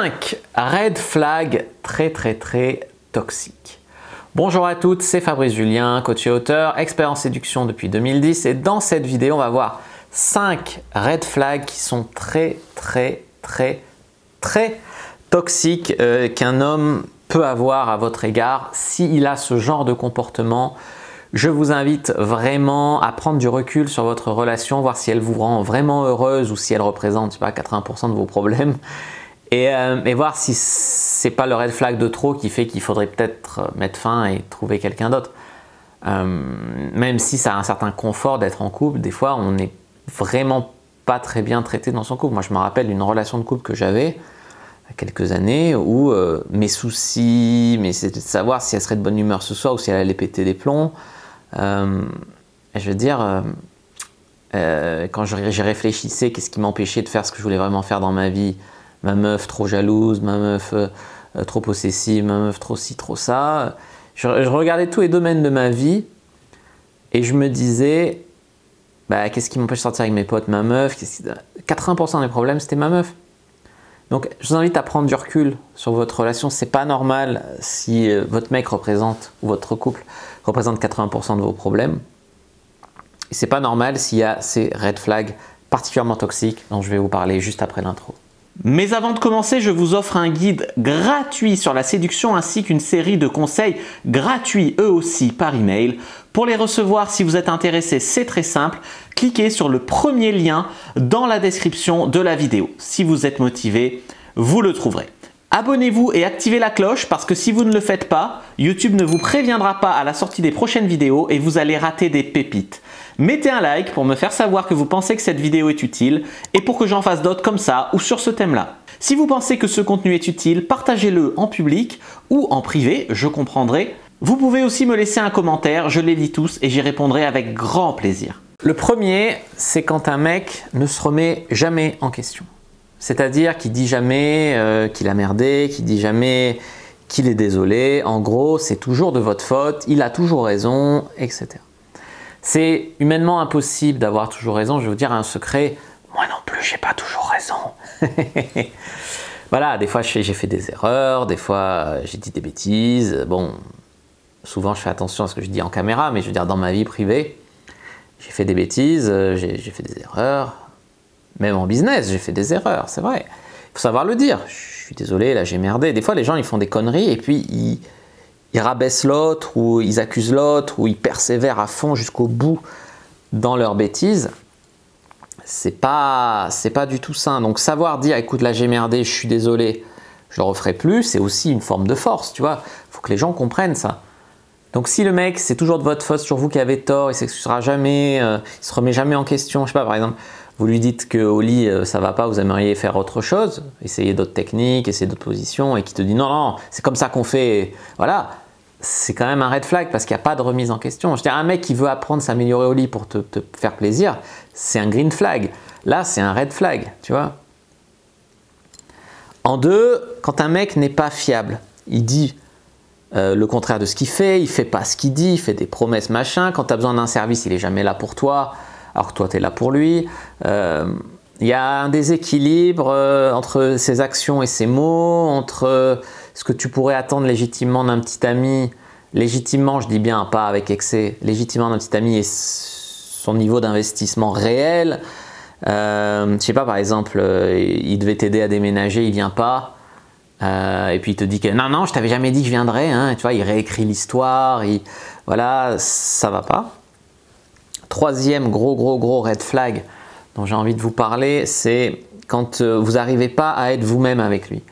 5 red flags très toxiques. Bonjour à toutes, c'est Fabrice Julien, coach et auteur, expert en séduction depuis 2010 et dans cette vidéo on va voir 5 red flags qui sont très toxiques qu'un homme peut avoir à votre égard s'il a ce genre de comportement. Je vous invite vraiment à prendre du recul sur votre relation, voir si elle vous rend vraiment heureuse ou si elle représente, je sais pas, 80% de vos problèmes et voir si c'est pas le red flag de trop qui fait qu'il faudrait peut-être mettre fin et trouver quelqu'un d'autre. Même si ça a un certain confort d'être en couple, des fois on n'est vraiment pas très bien traité dans son couple. Moi je me rappelle d'une relation de couple que j'avais il y a quelques années où mes soucis, mais c'était de savoir si elle serait de bonne humeur ce soir ou si elle allait péter des plombs. Je veux dire, quand j'y réfléchissais, qu'est-ce qui m'empêchait de faire ce que je voulais vraiment faire dans ma vie? Ma meuf trop jalouse, ma meuf trop possessive, ma meuf trop ci, trop ça. Je regardais tous les domaines de ma vie et je me disais, bah, qu'est-ce qui m'empêche de sortir avec mes potes? Ma meuf. 80% des problèmes, c'était ma meuf. Donc, je vous invite à prendre du recul sur votre relation. C'est pas normal si votre mec représente, ou votre couple représente 80% de vos problèmes. Et c'est pas normal s'il y a ces red flags particulièrement toxiques dont je vais vous parler juste après l'intro. Mais avant de commencer, je vous offre un guide gratuit sur la séduction ainsi qu'une série de conseils gratuits eux aussi par email. Pour les recevoir, si vous êtes intéressé, c'est très simple. Cliquez sur le premier lien dans la description de la vidéo. Si vous êtes motivé, vous le trouverez. Abonnez-vous et activez la cloche parce que si vous ne le faites pas, YouTube ne vous préviendra pas à la sortie des prochaines vidéos et vous allez rater des pépites. Mettez un like pour me faire savoir que vous pensez que cette vidéo est utile et pour que j'en fasse d'autres comme ça ou sur ce thème-là. Si vous pensez que ce contenu est utile, partagez-le en public ou en privé, je comprendrai. Vous pouvez aussi me laisser un commentaire, je les lis tous et j'y répondrai avec grand plaisir. Le premier, c'est quand un mec ne se remet jamais en question. C'est-à-dire qu'il dit jamais qu'il a merdé, qu'il dit jamais qu'il est désolé. En gros, c'est toujours de votre faute, il a toujours raison, etc. C'est humainement impossible d'avoir toujours raison. Je vais vous dire un secret, moi non plus, j'ai pas toujours raison. Voilà, des fois j'ai fait des erreurs, des fois j'ai dit des bêtises. Bon, souvent je fais attention à ce que je dis en caméra, mais je veux dire dans ma vie privée, j'ai fait des bêtises, j'ai fait des erreurs. Même en business, j'ai fait des erreurs, c'est vrai. Il faut savoir le dire. Je suis désolé, là j'ai merdé. Des fois les gens ils font des conneries et puis ils rabaissent l'autre ou ils accusent l'autre ou ils persévèrent à fond jusqu'au bout dans leurs bêtises. C'est pas du tout sain. Donc savoir dire écoute là j'ai merdé, je suis désolé, je le referai plus, c'est aussi une forme de force, tu vois. Il faut que les gens comprennent ça. Donc si le mec c'est toujours de votre faute, sur vous qui avez tort, il s'excusera jamais, il se remet jamais en question, je sais pas par exemple, vous lui dites qu'au lit ça va pas, vous aimeriez faire autre chose, essayer d'autres techniques, essayer d'autres positions et qui te dit non, c'est comme ça qu'on fait, voilà. C'est quand même un red flag parce qu'il n'y a pas de remise en question. Je veux dire, un mec qui veut apprendre à s'améliorer au lit pour te faire plaisir, c'est un green flag. Là, c'est un red flag, tu vois. En deux, quand un mec n'est pas fiable, il dit le contraire de ce qu'il fait pas ce qu'il dit, il fait des promesses machin. Quand tu as besoin d'un service, il n'est jamais là pour toi, alors que toi, tu es là pour lui. Il y a un déséquilibre entre ses actions et ses mots, entre ce que tu pourrais attendre légitimement d'un petit ami, légitimement je dis bien, pas avec excès, légitimement d'un petit ami et son niveau d'investissement réel. Je sais pas, par exemple, il devait t'aider à déménager, il vient pas, et puis il te dit que non, je t'avais jamais dit que je viendrais, hein, tu vois, il réécrit l'histoire, voilà, ça va pas. Troisième gros red flag dont j'ai envie de vous parler, c'est quand vous n'arrivez pas à être vous-même avec lui.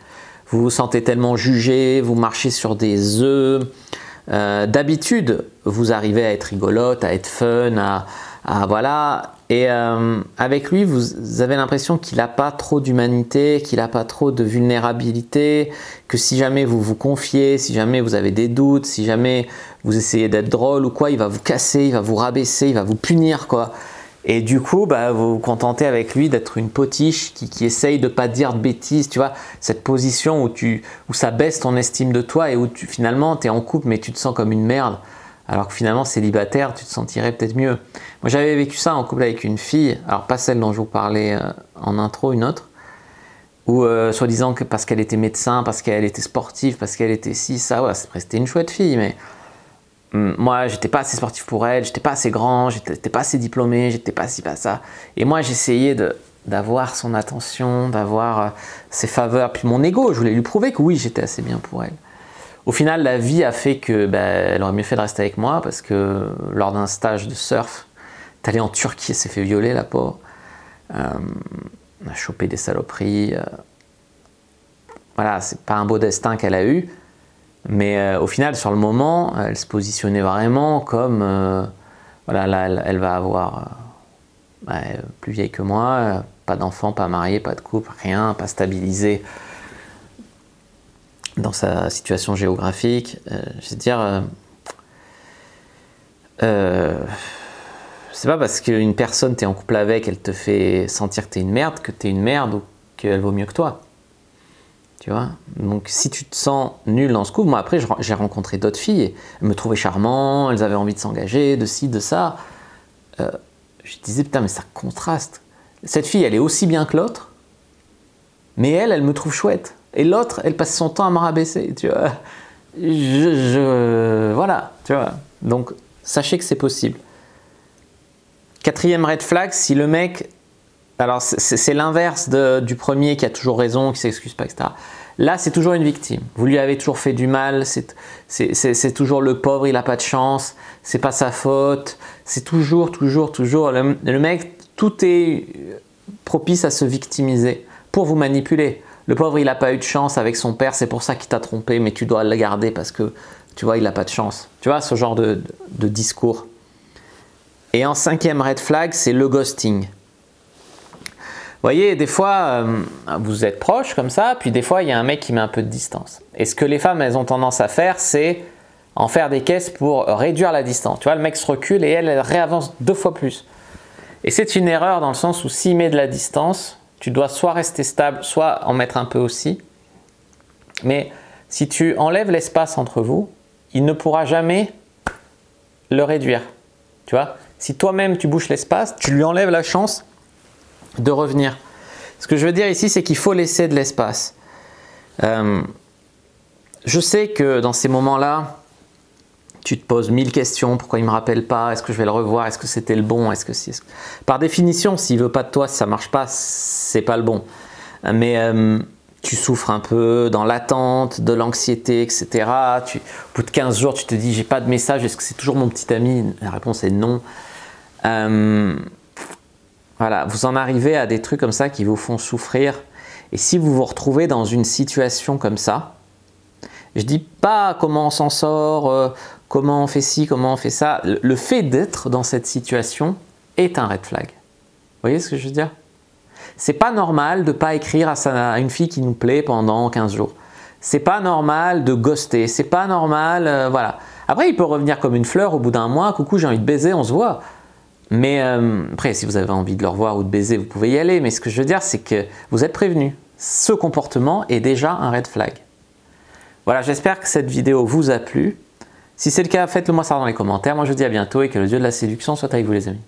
Vous vous sentez tellement jugé, vous marchez sur des œufs. D'habitude, vous arrivez à être rigolote, à être fun, voilà. Et avec lui, vous avez l'impression qu'il n'a pas trop d'humanité, qu'il n'a pas trop de vulnérabilité, que si jamais vous vous confiez, si jamais vous avez des doutes, si jamais vous essayez d'être drôle ou quoi, il va vous casser, il va vous rabaisser, il va vous punir, quoi. Et du coup, bah, vous vous contentez avec lui d'être une potiche qui essaye de ne pas dire de bêtises, tu vois, cette position où ça baisse ton estime de toi et où finalement tu es en couple mais tu te sens comme une merde, alors que finalement célibataire, tu te sentirais peut-être mieux. Moi j'avais vécu ça en couple avec une fille, alors pas celle dont je vous parlais en intro, une autre, ou soi-disant que parce qu'elle était médecin, parce qu'elle était sportive, parce qu'elle était ci, ça, ouais, c'était une chouette fille, mais moi, j'étais pas assez sportif pour elle, j'étais pas assez grand, j'étais pas assez diplômé, j'étais pas ci, pas ça. Et moi, j'essayais d'avoir son attention, d'avoir ses faveurs, puis mon ego, je voulais lui prouver que oui, j'étais assez bien pour elle. Au final, la vie a fait que elle aurait mieux fait de rester avec moi parce que lors d'un stage de surf, elle est allée en Turquie, elle s'est fait violer, la pauvre. On a chopé des saloperies. Voilà, c'est pas un beau destin qu'elle a eu. Mais au final, sur le moment, elle se positionnait vraiment comme voilà, là, elle va avoir plus vieille que moi, pas d'enfant, pas mariée, pas de couple, rien, pas stabilisé dans sa situation géographique. Je veux dire, c'est pas parce qu'une personne t'es en couple avec, elle te fait sentir que t'es une merde, que t'es une merde ou qu'elle vaut mieux que toi. Tu vois? Donc si tu te sens nul dans ce couple, moi après j'ai rencontré d'autres filles, elles me trouvaient charmant, elles avaient envie de s'engager, de ci, de ça. Je disais putain mais ça contraste. Cette fille elle est aussi bien que l'autre, mais elle me trouve chouette. Et l'autre elle passe son temps à me rabaisser, tu vois. Voilà, tu vois. Donc sachez que c'est possible. Quatrième red flag, si le mec... Alors c'est l'inverse du premier qui a toujours raison, qui s'excuse pas, etc. Là c'est toujours une victime. Vous lui avez toujours fait du mal, c'est toujours le pauvre, il n'a pas de chance, c'est pas sa faute. C'est toujours le mec, tout est propice à se victimiser pour vous manipuler. Le pauvre il n'a pas eu de chance avec son père, c'est pour ça qu'il t'a trompé, mais tu dois le garder parce que tu vois il n'a pas de chance. Tu vois ce genre de discours. Et en cinquième red flag, c'est le ghosting. Vous voyez, des fois, vous êtes proches comme ça, puis des fois, il y a un mec qui met un peu de distance. Et ce que les femmes, elles ont tendance à faire, c'est en faire des caisses pour réduire la distance. Tu vois, le mec se recule et elle réavance 2 fois plus. Et c'est une erreur dans le sens où s'il met de la distance, tu dois soit rester stable, soit en mettre un peu aussi. Mais si tu enlèves l'espace entre vous, il ne pourra jamais le réduire. Tu vois, si toi-même tu bouches l'espace, tu lui enlèves la chance de revenir. Ce que je veux dire ici, c'est qu'il faut laisser de l'espace. Je sais que dans ces moments-là, tu te poses 1000 questions. Pourquoi il ne me rappelle pas? Est-ce que je vais le revoir? Est-ce que c'était le bon? Par définition, s'il ne veut pas de toi, si ça ne marche pas, c'est pas le bon. Mais tu souffres un peu dans l'attente, de l'anxiété, etc. Au bout de 15 jours, tu te dis, j'ai pas de message. Est-ce que c'est toujours mon petit ami? La réponse est non. Voilà, vous en arrivez à des trucs comme ça qui vous font souffrir. Et si vous vous retrouvez dans une situation comme ça, je dis pas comment on s'en sort, comment on fait ci, comment on fait ça. Le fait d'être dans cette situation est un red flag. Vous voyez ce que je veux dire? C'est pas normal de pas écrire à une fille qui nous plaît pendant 15 jours. C'est pas normal de ghoster. C'est pas normal, voilà. Après, il peut revenir comme une fleur au bout d'un mois. Coucou, j'ai envie de baiser, on se voit. Mais après, si vous avez envie de le revoir ou de baiser, vous pouvez y aller. Mais ce que je veux dire, c'est que vous êtes prévenu. Ce comportement est déjà un red flag. Voilà, j'espère que cette vidéo vous a plu. Si c'est le cas, faites-le moi savoir dans les commentaires. Moi, je vous dis à bientôt et que le dieu de la séduction soit avec vous, les amis.